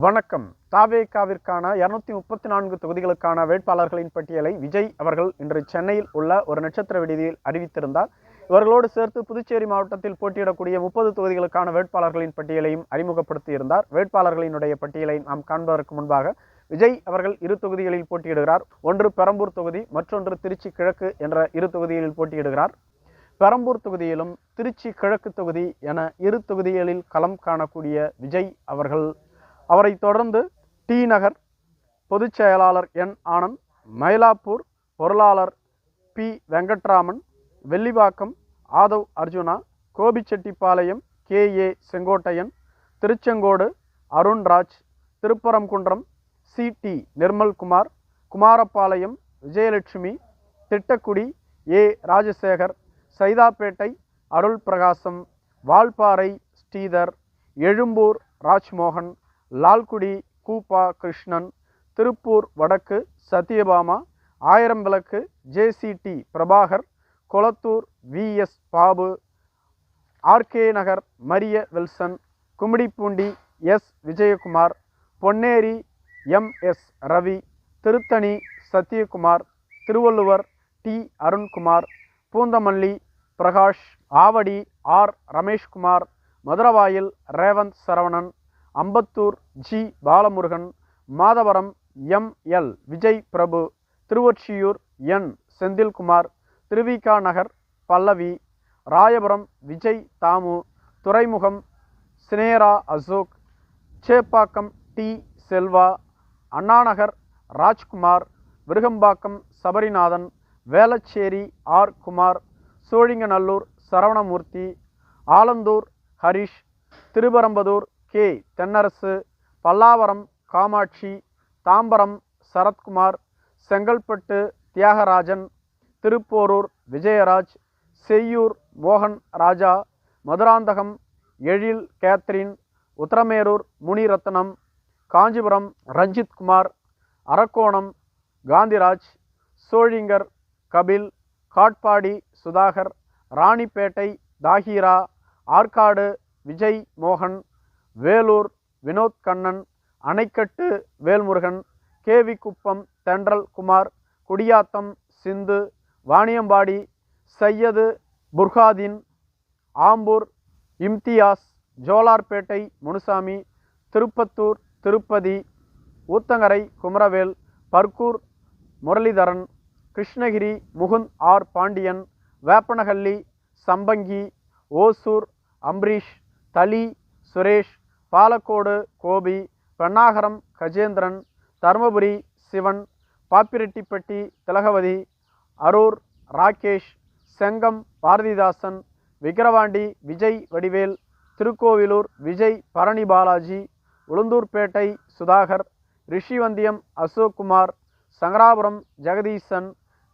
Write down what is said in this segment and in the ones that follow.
வணக்கம். தாவேகாவிற்கான 234 தொகுதிகளுக்கான வேட்பாளர்களின் பட்டியலை விஜய் அவர்கள் இன்று சென்னையில் உள்ள ஒரு நட்சத்திர விடுதியில் அறிவித்திருந்தார். இவர்களோடு சேர்த்து புதுச்சேரி மாவட்டத்தில் போட்டியிடக்கூடிய 30 தொகுதிகளுக்கான வேட்பாளர்களின் பட்டியலையும் அறிமுகப்படுத்தியிருந்தார். வேட்பாளர்களினுடைய பட்டியலை நாம் காண்பதற்கு முன்பாக விஜய் அவர்கள் 2 தொகுதிகளில் போட்டியிடுகிறார். ஒன்று பெரம்பூர் தொகுதி, மற்றொன்று திருச்சி கிழக்கு என்ற 2 தொகுதிகளில் போட்டியிடுகிறார். பெரம்பூர் தொகுதியிலும் திருச்சி கிழக்கு தொகுதி என 2 தொகுதிகளில் களம் காணக்கூடிய விஜய் அவர்கள், அவரை தொடர்ந்து டி நகர் பொதுச் செயலாளர் என் ஆனந்த், மயிலாப்பூர் பொருளாளர் P Venkatraman, Vellivakkam Aadhav Arjuna, Gobichettipalayam K A Sengottaiyan, Tiruchengode Arunraj, Thiruparankundram C T Nirmalkumar, Kumarapalayam Vijayalakshmi, Tittakudi A Rajasekar, Saidapet Arul Prakasam, Valparai Sridhar, Egmore Rajmohan, Lalgudi கூப்பா Krishnan, Tiruppur வடக்கு Sathyabama, Ayiramvilakku JCD Prabhakar, Kolathur VS Babu, RK Nagar Maria Wilson, Gummidipoondi S Vijayakumar, Ponneri MS Ravi, Tiruttani Sathyakumar, Thiruvalluvar T Arunkumar, Poonamallee Prakash, Avadi R Rameshkumar, Maduravoyal Revanth Saravanan, Ambattur G Balamurugan, Madhavaram M L Vijay Prabhu, Tiruvottiyur N Senthilkumar, Thiruvika Nagar Pallavi, Royapuram Vijay Dhamu, Thuraimugam Sinora Ashok, Chepauk T Selva, Annanagar Rajkumar, Virugambakkam Sabarinathan, Velachery R Kumar, Sholinganallur Saravanamoorthy, Alandur Harish, Thiruperumbudur K Thennarasu, Pallavaram Kamakshi, Tambaram Sarathkumar, Chengalpattu Thiagarajan, Thiruporur Vijayaraj, Cheyyur மோகன் ராஜா, மதுராந்தகம் எழில் கேத்ரின், உத்தரமேரூர் முனிரத்னம், காஞ்சிபுரம் ரஞ்சித்குமார், அரக்கோணம் காந்திராஜ், சோழிங்கர் கபில், காட்பாடி சுதாகர், ராணிப்பேட்டை தாஹீரா, ஆற்காடு விஜய் மோகன், வேலூர் வினோத் கண்ணன், அணைக்கட்டு வேல்முருகன், கேவி குப்பம் தென்றல் குமார், குடியாத்தம் சிந்து, வாணியம்பாடி சையது புர்ஹாதீன், ஆம்பூர் இம்தியாஸ், ஜோலார்பேட்டை முனுசாமி, திருப்பத்தூர் திருப்பதி, ஊத்தங்கரை குமரவேல், பர்கூர் முரளிதரன், கிருஷ்ணகிரி முகுந்த் ஆர் பாண்டியன், வேப்பனஹள்ளி சம்பங்கி, ஓசூர் அம்பரீஷ், தளி சுரேஷ், பாலக்கோடு கோபி, பெண்ணாகரம் கஜேந்திரன், தருமபுரி சிவன், பாப்பிரெட்டிப்பட்டி திலகவதி, அரூர் ராகேஷ், செங்கம் பாரதிதாசன், விக்கிரவாண்டி விஜய் வடிவேல், திருக்கோவிலூர் விஜய் பரணி பாலாஜி, உளுந்தூர்பேட்டை சுதாகர், ரிஷிவந்தியம் அசோக்குமார், சங்கராபுரம் ஜெகதீசன்,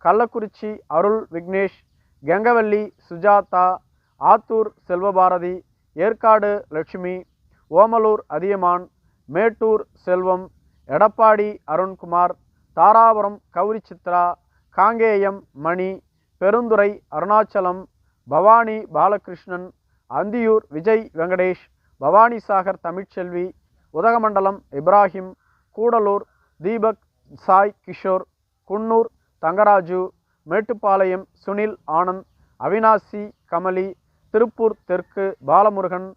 கள்ளக்குறிச்சி அருள் விக்னேஷ், கெங்கவல்லி சுஜாதா, ஆத்தூர் செல்வபாரதி, ஏற்காடு லட்சுமி, ஓமலூர் அதியமான், மேட்டூர் செல்வம், எடப்பாடி அருண்குமார், தாராபுரம் கௌரி சித்ரா, காங்கேயம் மணி, பெருந்துறை அருணாச்சலம், பவானி பாலகிருஷ்ணன், அந்தியூர் விஜய் வெங்கடேஷ், பவானிசாகர் தமிழ்ச்செல்வி, உதகமண்டலம் இப்ராஹிம், கூடலூர் தீபக் சாய் கிஷோர், குன்னூர் தங்கராஜு, மேட்டுப்பாளையம் சுனில் ஆனந்த், அவினாசி கமலி, திருப்பூர் தெற்கு பாலமுருகன்,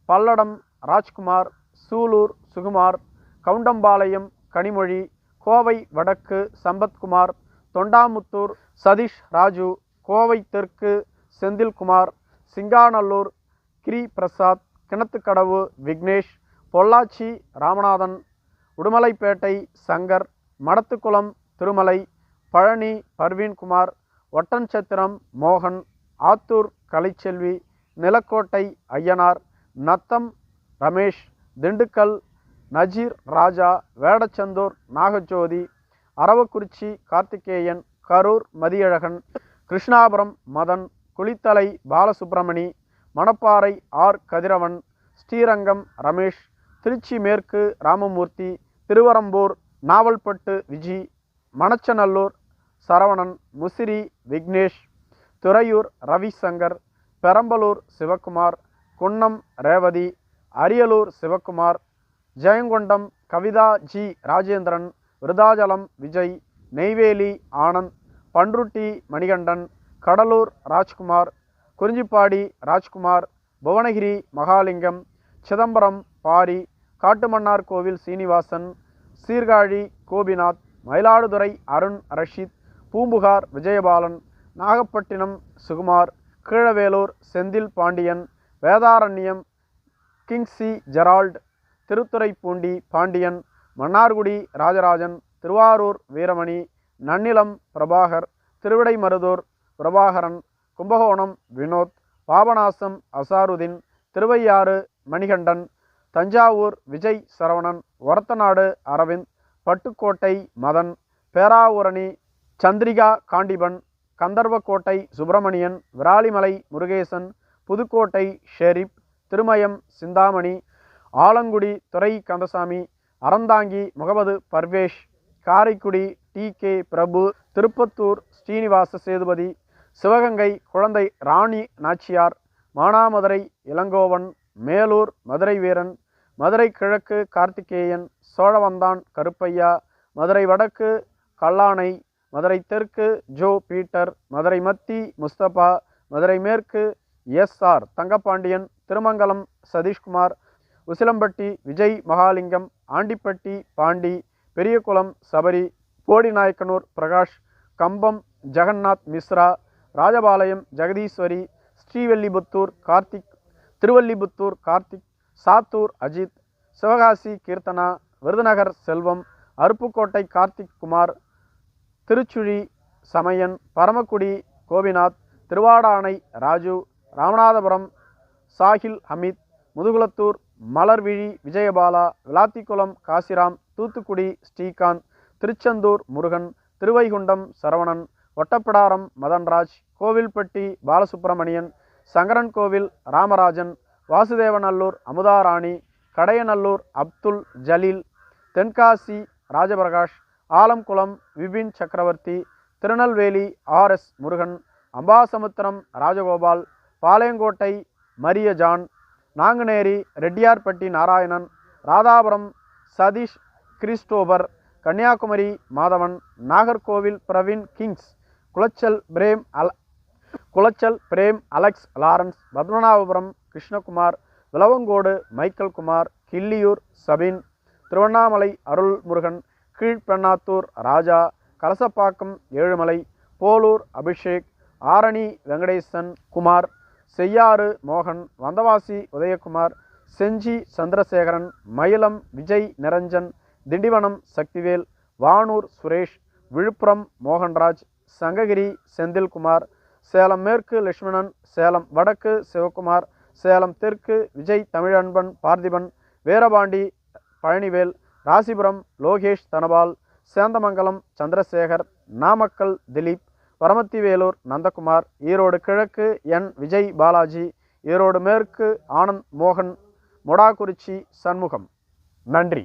பல்லடம் ராஜ்குமார், சூலூர் சுகுமார், கவுண்டம்பாளையம் கனிமொழி, கோவை வடக்கு சம்பத்குமார், தொண்டாமுத்தூர் சதீஷ் ராஜு, கோவை தெற்கு செந்தில்குமார், சிங்காநல்லூர் கிரி பிரசாத், கிணத்துக்கடவு விக்னேஷ், பொள்ளாச்சி ராமநாதன், உடுமலைப்பேட்டை சங்கர், மடத்துக்குளம் திருமலை, பழனி பர்வீன்குமார், ஒட்டன்சத்திரம் மோகன், ஆத்தூர் கலைச்செல்வி, நிலக்கோட்டை ஐயனார், நத்தம் ரமேஷ், திண்டுக்கல் நஜீர் ராஜா, வேடச்சந்தூர் நாகஜோதி, அரவக்குறிச்சி கார்த்திகேயன், கரூர் மதியழகன், கிருஷ்ணாபுரம் மதன், குளித்தலை பாலசுப்பிரமணி, மணப்பாறை ஆர் கதிரவன், ஸ்ரீரங்கம் ரமேஷ், திருச்சி மேற்கு ராமமூர்த்தி, திருவரம்பூர் நாவல்பட்டு விஜி, மணச்சநல்லூர் சரவணன், முசிறி விக்னேஷ், துறையூர் ரவிசங்கர், பெரம்பலூர் சிவக்குமார், குன்னம் ரேவதி, அரியலூர் சிவக்குமார், ஜெயங்கொண்டம் கவிதா ஜி ராஜேந்திரன், விருதாச்சலம் விஜய், நெய்வேலி ஆனந்த், பன்ருட்டி மணிகண்டன், கடலூர் ராஜ்குமார், குறிஞ்சிப்பாடி ராஜ்குமார், புவனகிரி மகாலிங்கம், சிதம்பரம் பாரி, காட்டுமன்னார் கோவில் சீனிவாசன், சீர்காழி கோபிநாத், மயிலாடுதுறை அருண் ரஷீத், பூம்புகார் விஜயபாலன், நாகப்பட்டினம் சுகுமார், கீழவேலூர் செந்தில் பாண்டியன், வேதாரண்யம் கிங்ஸி ஜெரால்ட், திருத்துறைப்பூண்டி பாண்டியன், மன்னார்குடி ராஜராஜன், திருவாரூர் வீரமணி, நன்னிலம் பிரபாகர், திருவிடைமருதூர் பிரபாகரன், கும்பகோணம் வினோத், பாபநாசம் அசாருதீன், திருவையாறு மணிகண்டன், தஞ்சாவூர் விஜய் சரவணன், ஒரத்தநாடு அரவிந்த், பட்டுக்கோட்டை மதன், பேராவூரணி சந்திரிகா காண்டிபன், கந்தர்வக்கோட்டை சுப்பிரமணியன், விராலிமலை முருகேசன், புதுக்கோட்டை ஷெரீப், திருமயம் சிந்தாமணி, ஆலங்குடி துரை கந்தசாமி, அறந்தாங்கி முகமது பர்வேஷ், காரைக்குடி டி.கே. பிரபு, திருப்பத்தூர் ஸ்ரீனிவாச சேதுபதி, சிவகங்கை குழந்தை ராணி நாச்சியார், மானாமதுரை இளங்கோவன், மேலூர் மதுரை வீரன், மதுரை கிழக்கு கார்த்திகேயன், சோழவந்தான் கருப்பையா, மதுரை வடக்கு கல்லானை, மதுரை தெற்கு ஜோ பீட்டர், மதுரை மத்தி முஸ்தபா, மதுரை மேற்கு எஸ்.ஆர். தங்கப்பாண்டியன், திருமங்கலம் சதீஷ்குமார், உசிலம்பட்டி விஜய் மகாலிங்கம், ஆண்டிப்பட்டி பாண்டி, பெரியகுளம் சபரி, போடிநாயக்கனூர் பிரகாஷ், கம்பம் ஜெகநாத் மிஸ்ரா, ராஜபாளையம் ஜெகதீஸ்வரி, ஸ்ரீவெல்லிபுத்தூர் கார்த்திக், திருவல்லிபுத்தூர் கார்த்திக், சாத்தூர் அஜித், சிவகாசி கீர்த்தனா, விருதுநகர் செல்வம், அருப்புக்கோட்டை கார்த்திக் குமார், திருச்சுழி சமயன், பரமக்குடி கோபிநாத், திருவாடானை ராஜு, ராமநாதபுரம் சாஹில் ஹமீத், முதுகுளத்தூர் மலர்விழி விஜயபாலா, விளாத்திக்குளம் காசிராம், தூத்துக்குடி ஸ்ரீகாந்த், திருச்செந்தூர் முருகன், திருவைகுண்டம் சரவணன், ஒட்டப்பிடாரம் மதன்ராஜ், கோவில்பட்டி பாலசுப்பிரமணியன், சங்கரன்கோவில் ராமராஜன், வாசுதேவநல்லூர் அமுதாராணி, கடையநல்லூர் அப்துல் ஜலீல், தென்காசி ராஜபிரகாஷ், ஆலம்குளம் விபின் சக்கரவர்த்தி, Tirunelveli RS. Murugan, Ambasamudram Rajagopal, Palayamkottai Maria John, Nanguneri Rediyarpatti Narayanan, Radhapuram Sathish Christopher, Kanniyakumari Madhavan, Nagercoil Praveen Kings, Colachel Prem Alex Lawrence, Padmanabhapuram Krishnakumar, Vilavancode Michael Kumar, Killiyoor Sabin, Tiruvannamalai Arulmurugan, Kilpennathur Raja, Kalasapakkam Ezhumalai, Polur Abhishek, Arani Venkatesan Kumar, Cheyyar மோகன், வந்தவாசி உதயகுமார், செஞ்சி சந்திரசேகரன், மயிலம் விஜய் நிரஞ்சன், திண்டிவனம் சக்திவேல், வானூர் சுரேஷ், விழுப்புரம் மோகன்ராஜ், சங்ககிரி செந்தில்குமார், சேலம் மேற்கு லட்சுமணன், சேலம் வடக்கு சிவகுமார், சேலம் தெற்கு விஜய் தமிழன்பன் பார்த்திபன், வீரபாண்டி பழனிவேல், ராசிபுரம் லோகேஷ் தனபால், சேந்தமங்கலம் சந்திரசேகர், நாமக்கல் திலீப், பரமத்திவேலூர் நந்தகுமார், ஈரோடு கிழக்கு என் விஜய் பாலாஜி, ஈரோடு மேற்கு ஆனந்த் மோகன், மொடாக்குறிச்சி சண்முகம். நன்றி.